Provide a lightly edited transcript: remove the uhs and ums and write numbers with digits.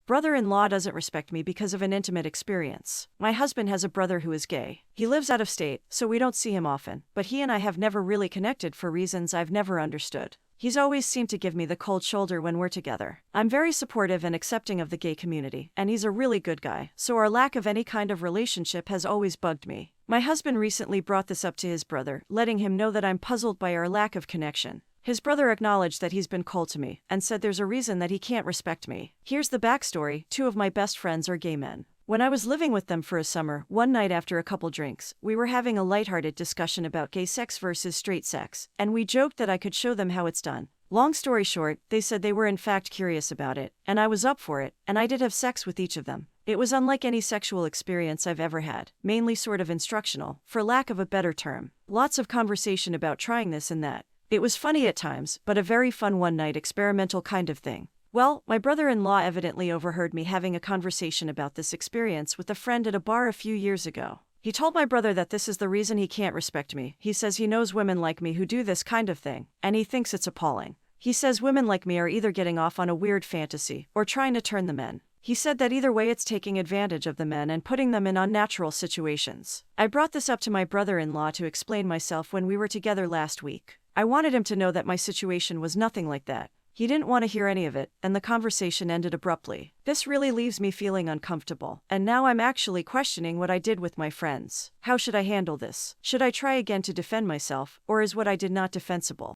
Brother-in-law doesn't respect me because of an intimate experience. My husband has a brother who is gay. He lives out of state, so we don't see him often, but he and I have never really connected for reasons I've never understood. He's always seemed to give me the cold shoulder when we're together. I'm very supportive and accepting of the gay community, and he's a really good guy, so our lack of any kind of relationship has always bugged me. My husband recently brought this up to his brother, letting him know that I'm puzzled by our lack of connection. His brother acknowledged that he's been cold to me, and said there's a reason that he can't respect me. Here's the backstory: 2 of my best friends are gay men. When I was living with them for a summer, one night after a couple drinks, we were having a lighthearted discussion about gay sex versus straight sex, and we joked that I could show them how it's done. Long story short, they said they were in fact curious about it, and I was up for it, and I did have sex with each of them. It was unlike any sexual experience I've ever had, mainly sort of instructional, for lack of a better term. Lots of conversation about trying this and that. It was funny at times, but a very fun one-night experimental kind of thing. Well, my brother-in-law evidently overheard me having a conversation about this experience with a friend at a bar a few years ago. He told my brother that this is the reason he can't respect me. He says he knows women like me who do this kind of thing, and he thinks it's appalling. He says women like me are either getting off on a weird fantasy or trying to turn the men. He said that either way it's taking advantage of the men and putting them in unnatural situations. I brought this up to my brother-in-law to explain myself when we were together last week. I wanted him to know that my situation was nothing like that. He didn't want to hear any of it, and the conversation ended abruptly. This really leaves me feeling uncomfortable, and now I'm actually questioning what I did with my friends. How should I handle this? Should I try again to defend myself, or is what I did not defensible?